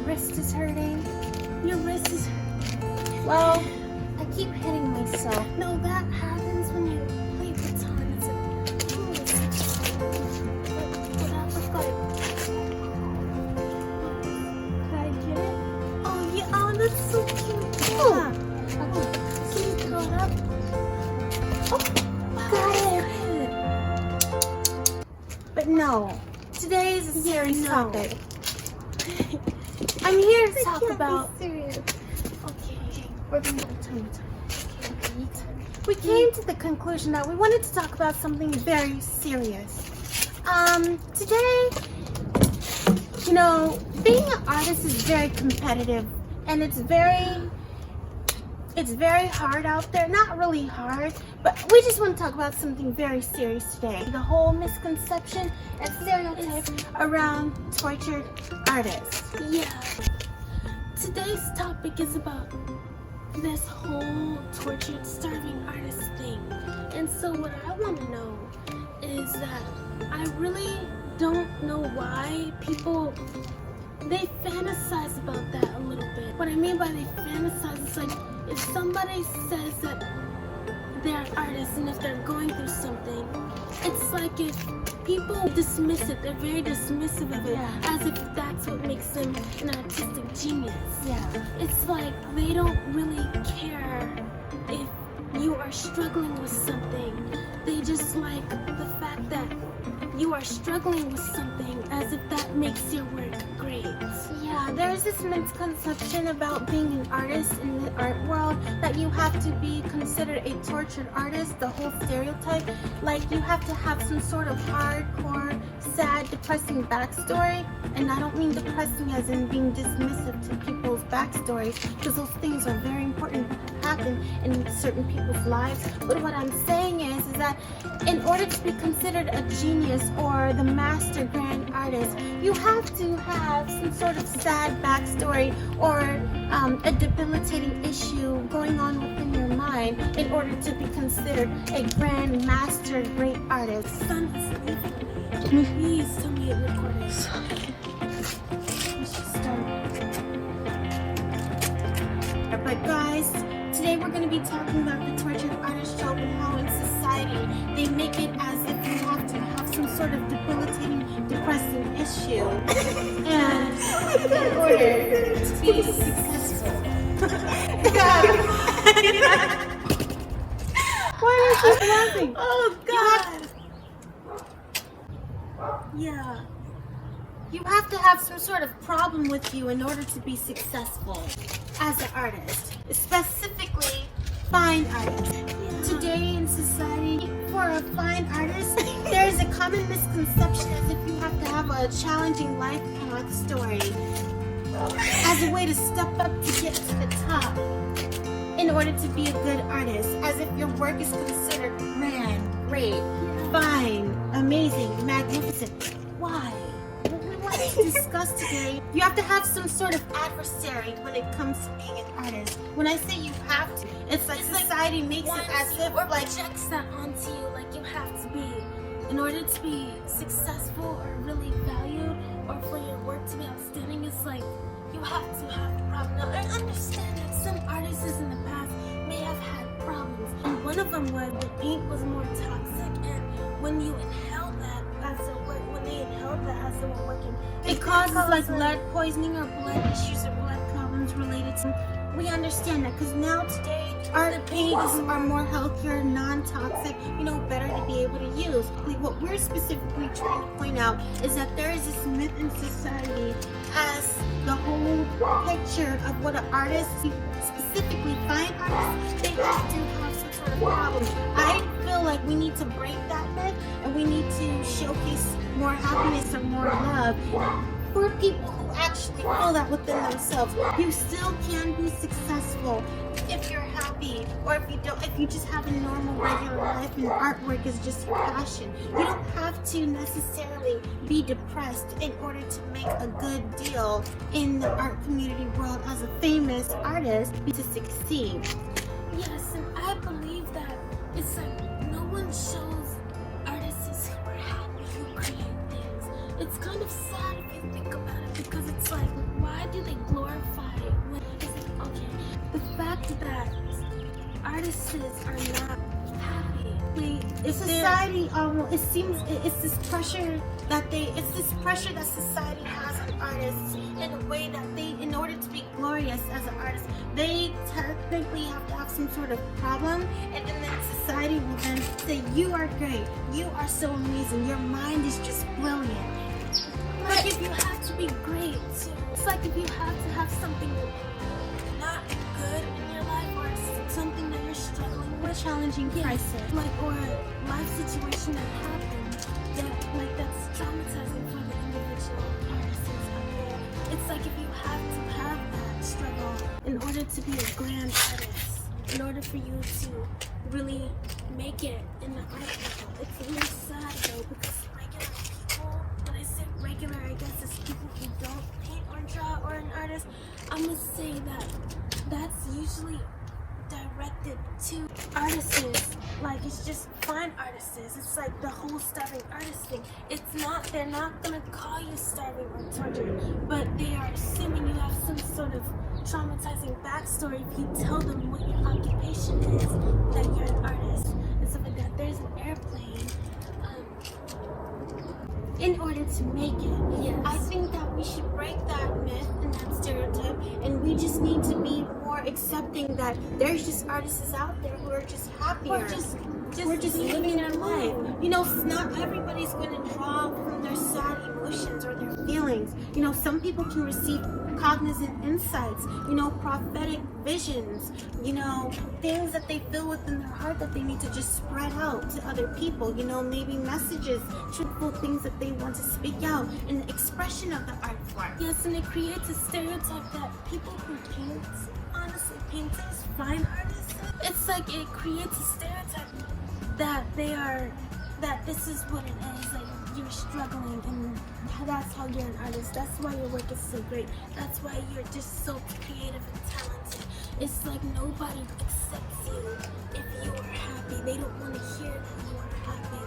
wrist is hurting. Your wrist is hurting. Well, I keep hitting myself. No, that happens when you play baton. It's let's go. Can I get it? Oh, yeah. Oh, that's so cute. Oh. Okay. Can you throw it up? Oh, got it. But no. Today is a serious topic. I'm here to talk about. Serious. Okay, we're gonna time. Okay. We came to the conclusion that we wanted to talk about something very serious. Today, you know, being an artist is very competitive, and it's very hard out there. Not really hard, but we just want to talk about something very serious today. The whole misconception and stereotype around tortured artists. Yeah. Today's topic is about this whole tortured, starving artist thing. And so what I want to know is that I really don't know why people, they fantasize about that a little bit. What I mean by they fantasize is like, if somebody says that they're artists and if they're going through something, it's like if people dismiss it, they're very dismissive of it, as if that's what makes them an artistic genius. Yeah. It's like they don't really care if you are struggling with something. They just like the fact that you are struggling with something as if that makes your work great. Yeah, there's this misconception about being an artist in the art world that you have to be considered a tortured artist, the whole stereotype. Like you have to have some sort of hardcore, sad, depressing backstory. And I don't mean depressing as in being dismissive to people's backstories, because those things are very important to happen in certain people's lives. But what I'm saying is that in order to be considered a genius or the master grand artist, you have to have some sort of sad backstory or a debilitating issue going on within your mind in order to be considered a grand master great artist. Please tell me it recorded. We should start. But guys, today we're going to be talking about the tortured artist trope and how in society they make it as if you have to have some sort of debilitating, depressing issue and in order to be successful. Why are you laughing? Oh God! Yeah. You have to have some sort of problem with you in order to be successful as an artist, specifically fine artists. Yeah. Today in society, for a fine artist, there is a common misconception as if you have to have a challenging life path story as a way to step up to get to the top in order to be a good artist, as if your work is considered grand, great, fine, amazing, magnificent. Why? To discuss today, you have to have some sort of adversary when it comes to being an artist. When I say you have to, it's like society makes it as if or projects that onto you, like you have to be, in order to be successful or really valued or for your work to be outstanding. It's like you have to have the problem. Now I understand that some artists in the past may have had problems, and one of them was the paint was more toxic, and when you inhale that as a work, when they inhaled that as they were working, it causes like lead poisoning or blood issues or blood problems related to. We understand that because now today our paints are more healthier, non-toxic, better to be able to use. What we're specifically trying to point out is that there is this myth in society as the whole picture of what an artist, specifically fine artists, they have to have some sort of problem. I feel like we need to break that myth and we need to showcase more happiness or more love for people who actually feel that within themselves. You still can be successful if you're happy, or if you just have a normal regular life and artwork is just your passion. You don't have to necessarily be depressed in order to make a good deal in the art community world as a famous artist to succeed. Yes, and I believe that it's like no one shows artists who are happy who create things. It's kind of sad if you think about it. because it's like, why do they glorify when okay, the fact that artists are not happy. Society it's this pressure that society has on artists in a way that in order to be glorious as an artist, they technically have to have some sort of problem, and then society will then say, you are great, you are so amazing, your mind is just brilliant. Like if you have to be great, it's like if you have to have something not good in your life, or something that you're struggling with, challenging crisis, like, or a life situation that happened that's traumatizing for the individual artists out there. It's like if you have to have that struggle in order to be a grand artist, in order for you to really make it in the art world. It's really sad though, because regular people, when I say regular, I guess it's people who don't paint or draw or an artist, I'm gonna say that that's usually directed to artists. Like, it's just fine artists. It's like the whole starving artist thing. They're not gonna call you starving or tortured, but they are assuming you have some sort of traumatizing backstory if you tell them what your occupation is, that you're an artist and stuff like that. There's an airplane. In order to make it, yes. I think that we should break that myth and that stereotype, and we just need to be more accepting that there's just artists out there who are just happier. We're just living our life. Not everybody's going to draw from their sad emotions or their feelings. Some people can receive cognizant insights, prophetic visions, things that they feel within their heart that they need to just spread out to other people, maybe messages, truthful things that they want to speak out, an expression of the art form. Yes, and it creates a stereotype that people who paint, honestly, painters, fine artists, it's like it creates a stereotype that that this is what it is, like you're struggling and that's how you're an artist. That's why your work is so great. That's why you're just so creative and talented. It's like nobody accepts you if you are happy. They don't want to hear that you are happy.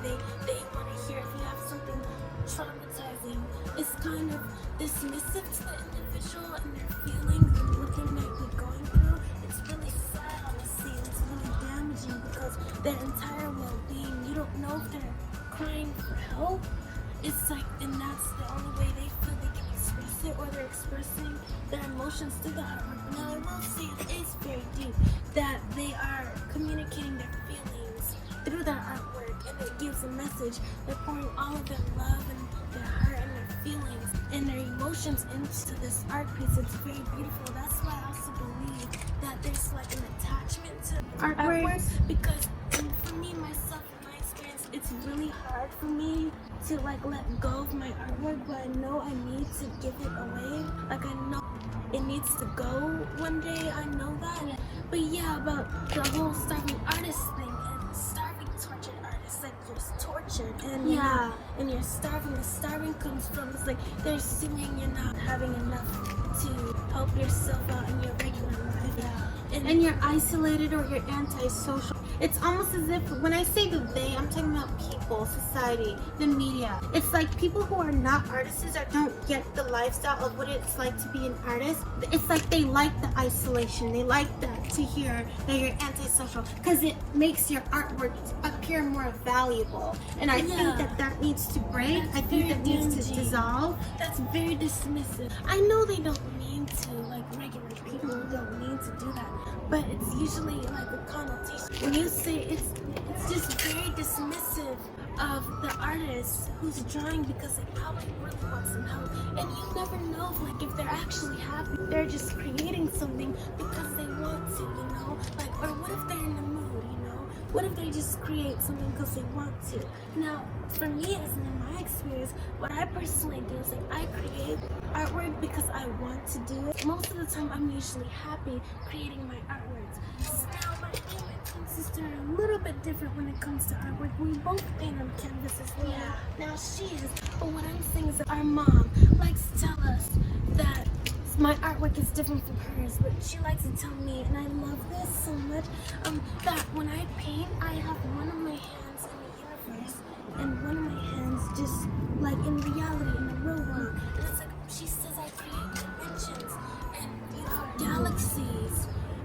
They want to hear if you have something traumatizing. It's kind of dismissive to the individual and their feelings and what they might be going through. It's really sad, honestly. It's really damaging because their entire well-being, you don't know if they're crying for help. It's like, and that's the only way they feel they can express it, or they're expressing their emotions through the artwork. Now, I will say it is very deep that they are communicating their feelings through their artwork, and it gives a message. They're pouring all of their love and their heart and their feelings and their emotions into this art piece. It's very beautiful. That's why I also believe that there's like an attachment to artwork, because for me, myself, in my experience, it's really hard for me to like let go of my artwork, but I know I need to give it away. Like, I know it needs to go one day. I know that. But yeah, about the whole starving artist thing and starving tortured artists, like you're tortured and and you're starving. The starving comes from, it's like they're assuming you're not having enough to help yourself out in your regular life. And you're isolated or you're antisocial. It's almost as if, when I say the they, I'm talking about people, society, the media. It's like people who are not artists or don't get the lifestyle of what it's like to be an artist. It's like they like the isolation. They like that, to hear that you're antisocial, because it makes your artwork appear more valuable. And I think that needs to break. I think that needs to dissolve. That's very dismissive. I know they don't mean to, like regular people don't mean to do that, but it's usually like a connotation. When you say it's just very dismissive of the artist who's drawing because they probably really want some help, and you never know like if they're actually happy. They're just creating something because they want to, like, or what if they're in the mood, what if they just create something because they want to? Now, for me, as in my experience, what I personally do is like I create artwork because I want to do it. Most of the time, I'm usually happy creating my artworks. So now, my twin sister are a little bit different when it comes to artwork. We both paint on canvases. Now she is. But what I'm saying is that our mom likes to tell us that my artwork is different from hers, but she likes to tell me, and I love this so much, that when I paint, I have one of my hands in the universe, and one of my hands just like in reality, in the real world. And it's like, she says I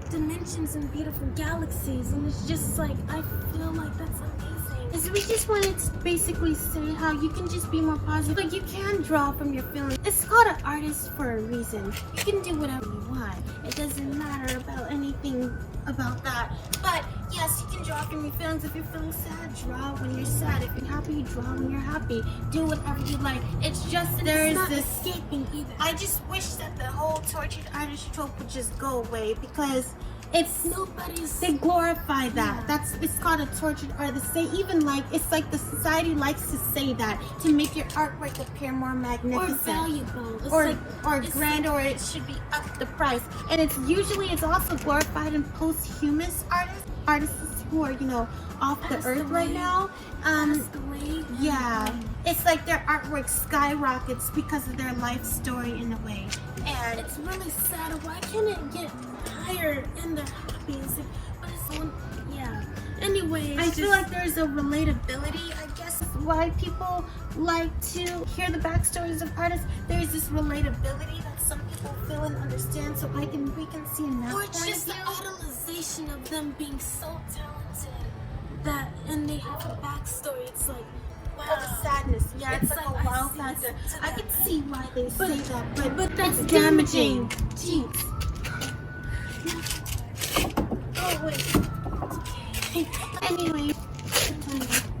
dimensions and beautiful galaxies, and it's just like, I feel like that's amazing. Is we just wanted to basically say how you can just be more positive. Like, you can draw from your feelings. It's called an artist for a reason. You can do whatever you want. It doesn't matter about anything about that. But yes, you can draw from your feelings. If you're feeling sad, draw when you're sad. If you're happy, draw when you're happy. Do whatever you like. It's just there's this escaping either. I just wish that the whole tortured artist trope would just go away, because they glorify that. It's called a tortured artist. They even it's like the society likes to say that to make your artwork appear more magnificent or valuable, or grand, or it should be up the price. And it's also glorified in posthumous artists who are off the earth right now. It's like their artwork skyrockets because of their life story in a way, and it's really sad. Why can't it get higher and they're happy? But it's Anyways, I feel like there's a relatability. I guess why people like to hear the backstories of artists. There's this relatability that some people feel and understand. So we can see enough. Or it's just the idolization of them being so talented and they have a backstory. It's like, wow. Oh, the sadness. Yeah, it's like a wow factor. I can see why they say that, but that's damaging. Jeez. Oh wait. Anyway,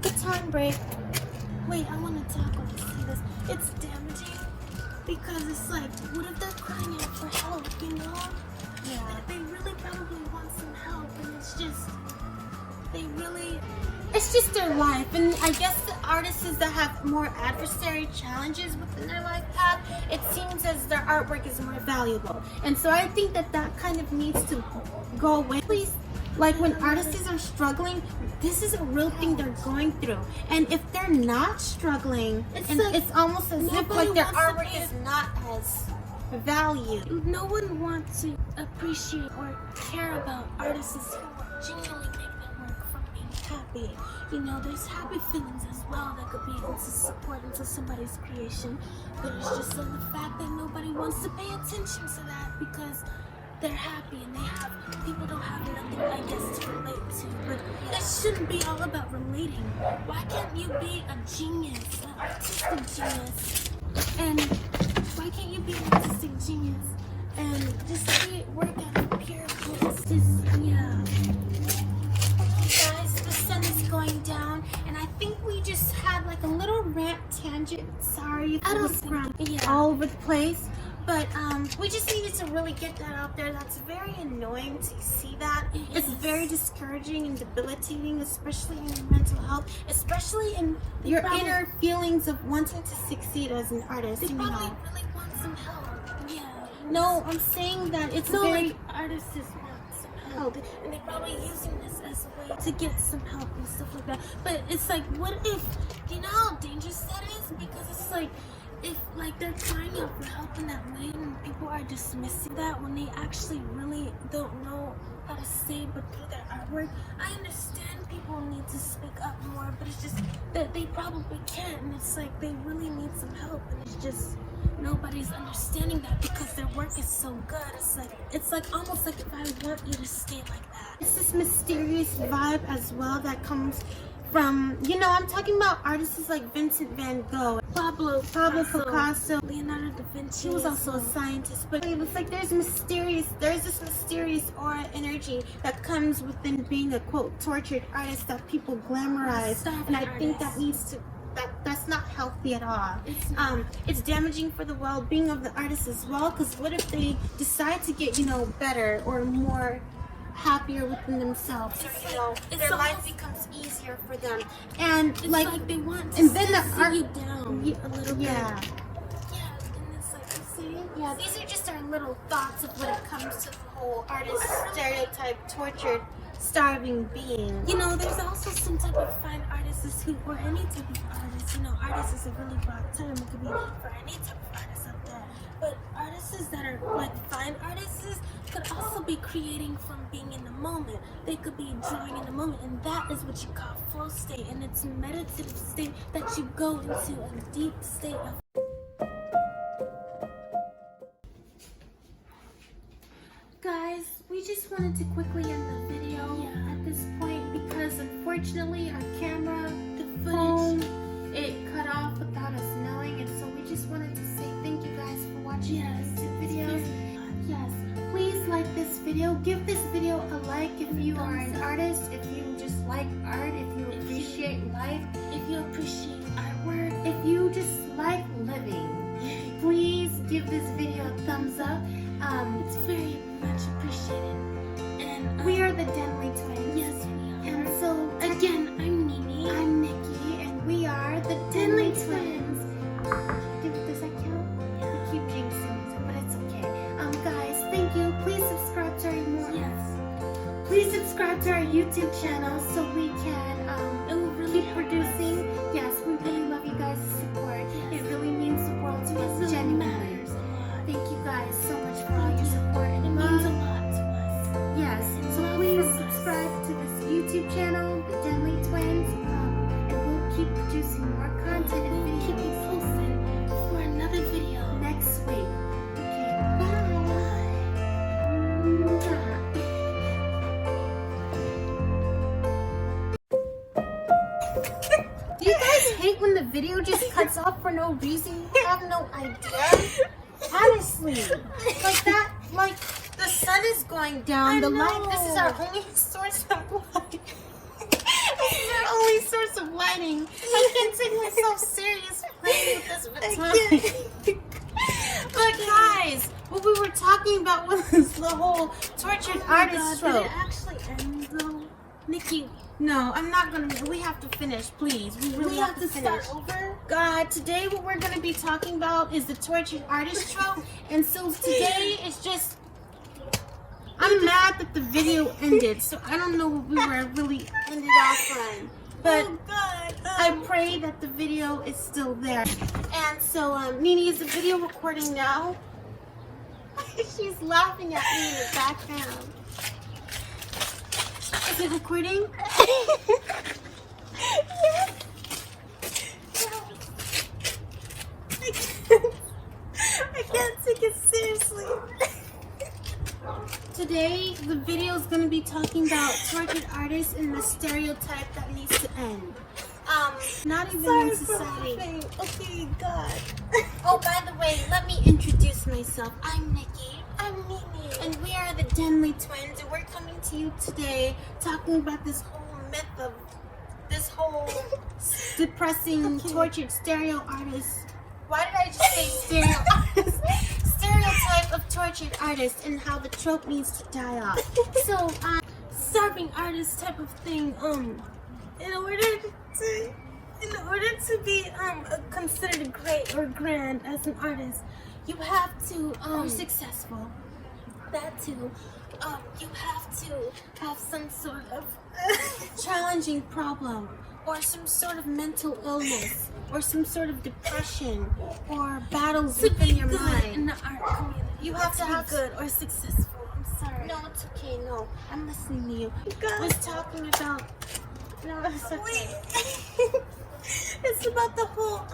baton break. Wait, I want to talk when I see this. It's damaging because it's like, what if they're crying out for help? Yeah. They really probably want some help, and it's just it's just their life. And I guess the artists that have more adversary challenges within their life path, it seems as their artwork is more valuable. And so I think that kind of needs to go away. Please, like when artists are struggling, this is a real thing they're going through. And if they're not struggling, it's almost as if like their artwork is not as valued. No one wants to appreciate or care about artists who genuinely make their work from being happy. There's happy feelings as well that could be able to support into somebody's creation. But it's just the fact that nobody wants to pay attention to that because they're happy and people don't have nothing, I guess, to relate to. But it shouldn't be all about relating. Why can't you be a genius, an artistic genius? And why can't you be an artistic genius and just work out of pure bliss? Guys, the sun is going down, and I think we just had like a little rant tangent. Sorry if it was all over the place. But we just needed to really get that out there. That's very annoying to see that. It's very discouraging and debilitating, especially in your mental health, especially in your inner feelings of wanting to succeed as an artist. They probably really want some help. Yeah. No, I'm saying that it's artists want some help, and they're probably using this as a way to get some help and stuff like that. But it's like, what if, how dangerous that is? Because it's like, if they're crying out for help in that way and people are dismissing that when they actually really don't know how to say but through their artwork, I understand people need to speak up more, but it's just that they probably can't, and it's like they really need some help, and it's just nobody's understanding that because their work is so good. It's like almost like if I want you to stay like that. It's this mysterious vibe as well that comes from, I'm talking about artists like Vincent van Gogh, Pablo Picasso, Leonardo da Vinci. He was also a scientist, but it's like there's this mysterious aura energy that comes within being a quote tortured artist that people glamorize, and I think that's not healthy at all. It's damaging for the well-being of the artist as well, because what if they decide to get better or more happier within themselves, or their life becomes easier for them, and it's like they want to and then see you down a little bit. Yeah, and it's like, you see, these are just our little thoughts of when it comes to the whole artist stereotype, tortured, starving being. There's also some type of fine artists or any type of artist. Artist is a really broad term. It could be for any type of artist out there. But artists that are like fine artists could also be creating from being in the moment. They could be drawing in the moment, and that is what you call flow state, and it's a meditative state that you go into a deep state of. Guys, we we just wanted to quickly end the video at this point because unfortunately our camera, the phone, it cut off without us knowing, and so we just wanted to say thank you guys for watching this video. Yes, please like this video. Give this video a like if you are an artist, if you just like art, if you appreciate life, If you appreciate artwork, if you just like living. Please give this video a thumbs up. it's very much appreciated. And We are the Denley Twins. yes, we are. And so, Again, I'm Nini. I'm Nikki, and we are the Denley Twins. Does that count? We keep jinxing it, but it's okay. Guys, thank you. Please subscribe to our Yes. Please subscribe to our YouTube channel so we can It will really keep help producing. Yes, we really love you guys' support. It really means the world to us, It genuinely. matters a lot. Thank you guys so much for all your support and It means a love. lot to us. Yes, so please subscribe to this YouTube channel, the Denley Twins, and we'll keep producing more content and We'll keep you videos posted for another video. next week. Okay, bye. Do you guys hate when the video just cuts off for no reason? You have no idea. Honestly, like that, like the sun is going down. I The light. This is our know. only source of light. This is our only source of lighting. I can't take myself serious playing with this baton. But guys, what we were talking about was the whole tortured artist Did trope. it actually end though? Nikki, No, I'm not gonna. We have to finish, please. We really we have, have to finish. start over? God, today what we're gonna be talking about is the tortured artist trope, and so today it's just. I'm mad that the video ended, so I don't know what we were really ended off on, but Oh God. I pray that the video is still there. And so, Nini, is the video recording now? She's laughing at me in the background. Is it recording? I can't take it seriously. Today, the video is going to be talking about tortured artists and the stereotype that needs to end. Not even in society. Okay, God. Oh, by the way, let me introduce myself. I'm Nikki. I'm Nini. And we are the Denley Twins, and we're coming to you today talking about this whole myth of this whole depressing, tortured stereo artist. Why did I just say stereo artist? Stereotype of tortured artists and how the trope needs to die off. So, Starving artist type of thing. In order to be considered great or grand as an artist, you have to successful. that too. You have to have some sort of Challenging problem, or some sort of mental illness, or some sort of depression, or battles to be within your good mind. in the art community. You have to be have good or successful. I'm sorry. No, it's okay. No, I'm listening to you. God. I was talking about. No, it's okay. Wait. It's about the whole